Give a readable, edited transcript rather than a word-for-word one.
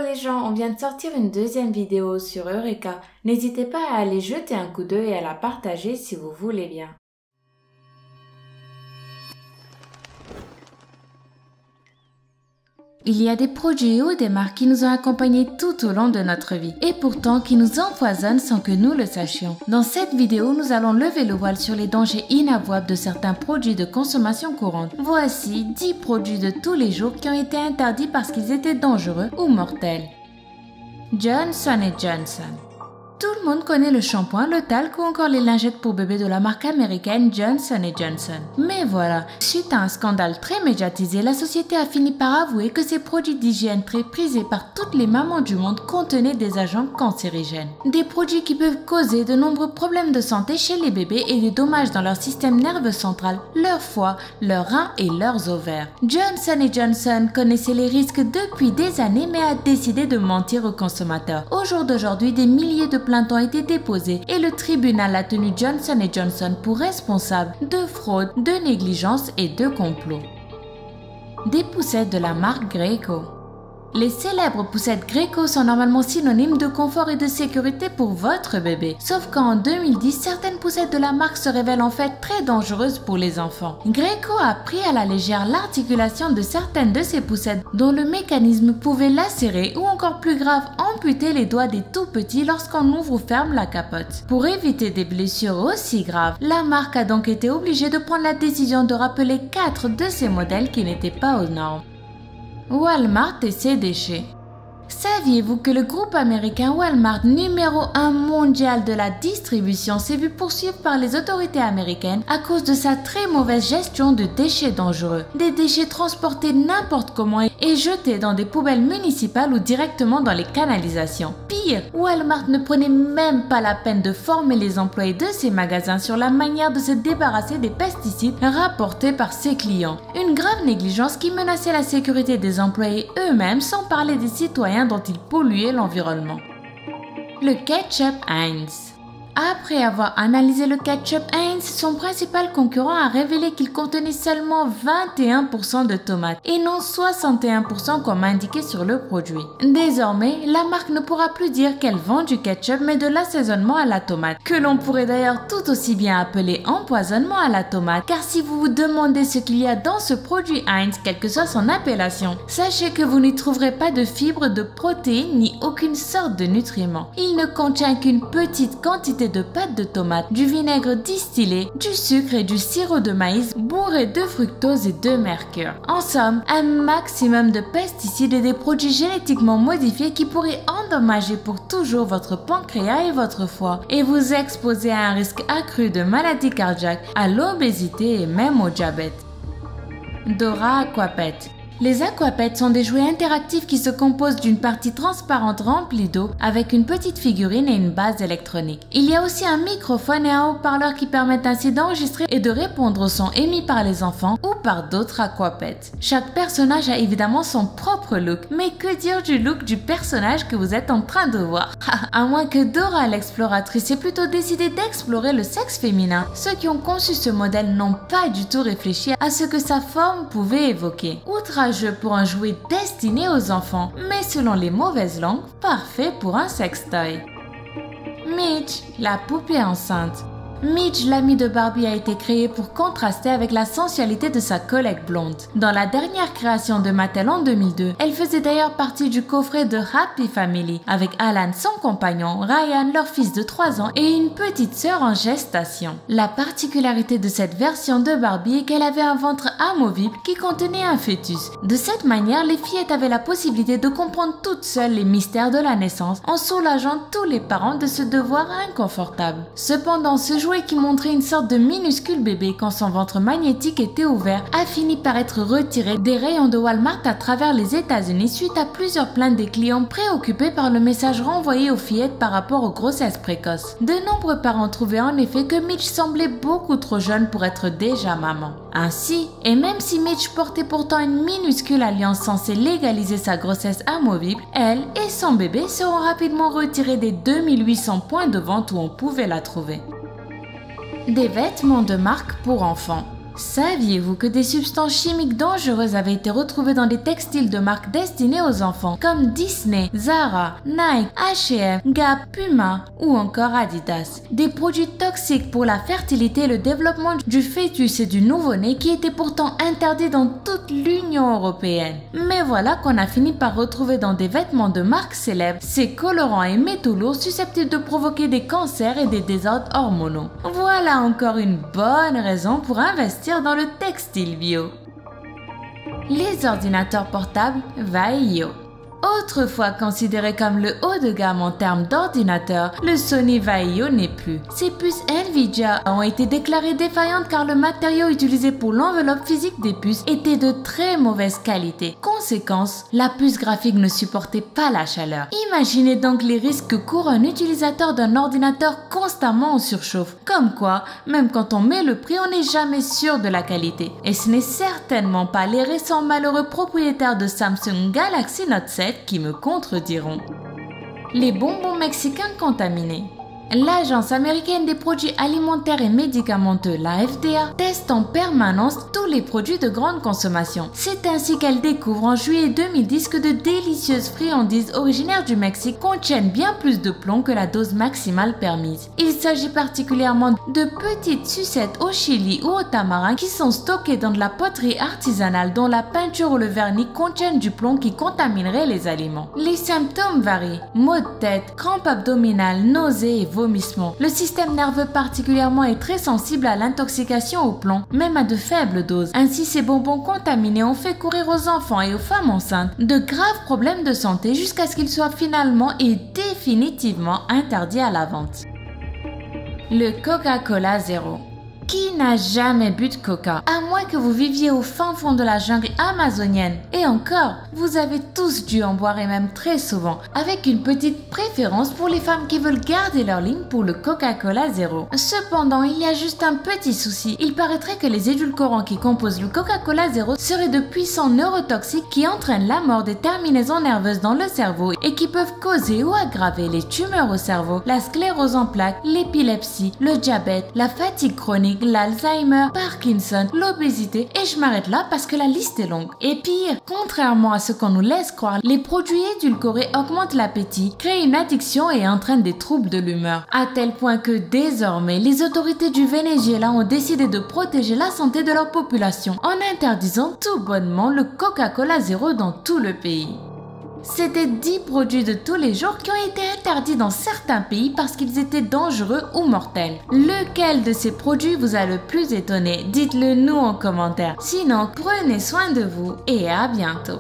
les gens, on vient de sortir une deuxième vidéo sur Eureka. N'hésitez pas à aller jeter un coup d'œil et à la partager si vous voulez bien. Il y a des produits ou des marques qui nous ont accompagnés tout au long de notre vie et pourtant qui nous empoisonnent sans que nous le sachions. Dans cette vidéo, nous allons lever le voile sur les dangers inavouables de certains produits de consommation courante. Voici 10 produits de tous les jours qui ont été interdits parce qu'ils étaient dangereux ou mortels. Johnson & Johnson. Tout le monde connaît le shampoing, le talc ou encore les lingettes pour bébé de la marque américaine Johnson & Johnson. Mais voilà, suite à un scandale très médiatisé, la société a fini par avouer que ces produits d'hygiène très prisés par toutes les mamans du monde contenaient des agents cancérigènes. Des produits qui peuvent causer de nombreux problèmes de santé chez les bébés et des dommages dans leur système nerveux central, leur foie, leurs reins et leurs ovaires. Johnson & Johnson connaissait les risques depuis des années mais a décidé de mentir aux consommateurs. Au jour d'aujourd'hui, des milliers de plaintes ont été déposées et le tribunal a tenu Johnson & Johnson pour responsable de fraude, de négligence et de complot. Des poussettes de la marque Graco. Les célèbres poussettes Graco sont normalement synonymes de confort et de sécurité pour votre bébé. Sauf qu'en 2010, certaines poussettes de la marque se révèlent en fait très dangereuses pour les enfants. Graco a pris à la légère l'articulation de certaines de ces poussettes dont le mécanisme pouvait lacérer ou encore plus grave, amputer les doigts des tout petits lorsqu'on ouvre ou ferme la capote. Pour éviter des blessures aussi graves, la marque a donc été obligée de prendre la décision de rappeler 4 de ces modèles qui n'étaient pas aux normes. Walmart et ses déchets. Saviez-vous que le groupe américain Walmart, numéro 1 mondial de la distribution, s'est vu poursuivre par les autorités américaines à cause de sa très mauvaise gestion de déchets dangereux? Des déchets transportés n'importe comment et jetés dans des poubelles municipales ou directement dans les canalisations. Pire, Walmart ne prenait même pas la peine de former les employés de ses magasins sur la manière de se débarrasser des pesticides rapportés par ses clients. Une grave négligence qui menaçait la sécurité des employés eux-mêmes, sans parler des citoyens dont ils polluaient l'environnement. Le ketchup Heinz. Après avoir analysé le ketchup Heinz, son principal concurrent a révélé qu'il contenait seulement 21% de tomates et non 61% comme indiqué sur le produit. Désormais, la marque ne pourra plus dire qu'elle vend du ketchup mais de l'assaisonnement à la tomate, que l'on pourrait d'ailleurs tout aussi bien appeler empoisonnement à la tomate, car si vous vous demandez ce qu'il y a dans ce produit Heinz, quelle que soit son appellation, sachez que vous n'y trouverez pas de fibres, de protéines ni aucune sorte de nutriments. Il ne contient qu'une petite quantité de pâte de tomate, du vinaigre distillé, du sucre et du sirop de maïs bourré de fructose et de mercure. En somme, un maximum de pesticides et des produits génétiquement modifiés qui pourraient endommager pour toujours votre pancréas et votre foie et vous exposer à un risque accru de maladies cardiaques, à l'obésité et même au diabète. Dora Aquapet. Les aquapettes sont des jouets interactifs qui se composent d'une partie transparente remplie d'eau avec une petite figurine et une base électronique. Il y a aussi un microphone et un haut-parleur qui permettent ainsi d'enregistrer et de répondre aux sons émis par les enfants ou par d'autres aquapettes. Chaque personnage a évidemment son propre look, mais que dire du look du personnage que vous êtes en train de voir? À moins que Dora l'exploratrice ait plutôt décidé d'explorer le sexe féminin, ceux qui ont conçu ce modèle n'ont pas du tout réfléchi à ce que sa forme pouvait évoquer. Outrageux pour un jouet destiné aux enfants, mais selon les mauvaises langues, parfait pour un sextoy. Mitch, la poupée enceinte. Mitch, l'ami de Barbie, a été créé pour contraster avec la sensualité de sa collègue blonde. Dans la dernière création de Mattel en 2002, elle faisait d'ailleurs partie du coffret de Happy Family, avec Alan, son compagnon, Ryan, leur fils de 3 ans, et une petite sœur en gestation. La particularité de cette version de Barbie est qu'elle avait un ventre amovible qui contenait un fœtus. De cette manière, les fillettes avaient la possibilité de comprendre toutes seules les mystères de la naissance, en soulageant tous les parents de ce devoir inconfortable. Cependant, ce jouet qui montrait une sorte de minuscule bébé quand son ventre magnétique était ouvert a fini par être retiré des rayons de Walmart à travers les États-Unis suite à plusieurs plaintes des clients préoccupés par le message renvoyé aux fillettes par rapport aux grossesses précoces. De nombreux parents trouvaient en effet que Mitch semblait beaucoup trop jeune pour être déjà maman. Ainsi, et même si Mitch portait pourtant une minuscule alliance censée légaliser sa grossesse amovible, elle et son bébé seront rapidement retirés des 2800 points de vente où on pouvait la trouver. Des vêtements de marque pour enfants. Saviez-vous que des substances chimiques dangereuses avaient été retrouvées dans des textiles de marques destinées aux enfants comme Disney, Zara, Nike, H&M, Gap, Puma ou encore Adidas? Des produits toxiques pour la fertilité et le développement du fœtus et du nouveau-né qui étaient pourtant interdits dans toute l'Union européenne. Mais voilà qu'on a fini par retrouver dans des vêtements de marques célèbres ces colorants et métaux lourds susceptibles de provoquer des cancers et des désordres hormonaux. Voilà encore une bonne raison pour investir dans le textile bio. Les ordinateurs portables Vaio. Autrefois considéré comme le haut de gamme en termes d'ordinateurs, le Sony Vaio n'est plus. Ces puces Nvidia ont été déclarées défaillantes car le matériau utilisé pour l'enveloppe physique des puces était de très mauvaise qualité. Conséquence, la puce graphique ne supportait pas la chaleur. Imaginez donc les risques que court un utilisateur d'un ordinateur constamment en surchauffe. Comme quoi, même quand on met le prix, on n'est jamais sûr de la qualité. Et ce n'est certainement pas les récents malheureux propriétaires de Samsung Galaxy Note 7 qui me contrediront. Les bonbons mexicains contaminés. L'Agence américaine des produits alimentaires et médicamenteux, la FDA, teste en permanence tous les produits de grande consommation. C'est ainsi qu'elle découvre en juillet 2010 que de délicieuses friandises originaires du Mexique contiennent bien plus de plomb que la dose maximale permise. Il s'agit particulièrement de petites sucettes au chili ou au tamarin qui sont stockées dans de la poterie artisanale dont la peinture ou le vernis contiennent du plomb qui contaminerait les aliments. Les symptômes varient: maux de tête, crampes abdominales, nausées et vomissements. Le système nerveux particulièrement est très sensible à l'intoxication au plomb, même à de faibles doses. Ainsi, ces bonbons contaminés ont fait courir aux enfants et aux femmes enceintes de graves problèmes de santé jusqu'à ce qu'ils soient finalement et définitivement interdits à la vente. Le Coca-Cola Zéro. Qui n'a jamais bu de coca? À moins que vous viviez au fin fond de la jungle amazonienne. Et encore, vous avez tous dû en boire et même très souvent, avec une petite préférence pour les femmes qui veulent garder leur ligne pour le Coca-Cola Zéro. Cependant, il y a juste un petit souci. Il paraîtrait que les édulcorants qui composent le Coca-Cola Zéro seraient de puissants neurotoxiques qui entraînent la mort des terminaisons nerveuses dans le cerveau et qui peuvent causer ou aggraver les tumeurs au cerveau, la sclérose en plaques, l'épilepsie, le diabète, la fatigue chronique, l'Alzheimer, Parkinson, l'obésité et je m'arrête là parce que la liste est longue. Et pire, contrairement à ce qu'on nous laisse croire, les produits édulcorés augmentent l'appétit, créent une addiction et entraînent des troubles de l'humeur. À tel point que désormais, les autorités du Venezuela ont décidé de protéger la santé de leur population en interdisant tout bonnement le Coca-Cola Zéro dans tout le pays. C'était 10 produits de tous les jours qui ont été interdits dans certains pays parce qu'ils étaient dangereux ou mortels. Lequel de ces produits vous a le plus étonné? Dites-le nous en commentaire. Sinon, prenez soin de vous et à bientôt.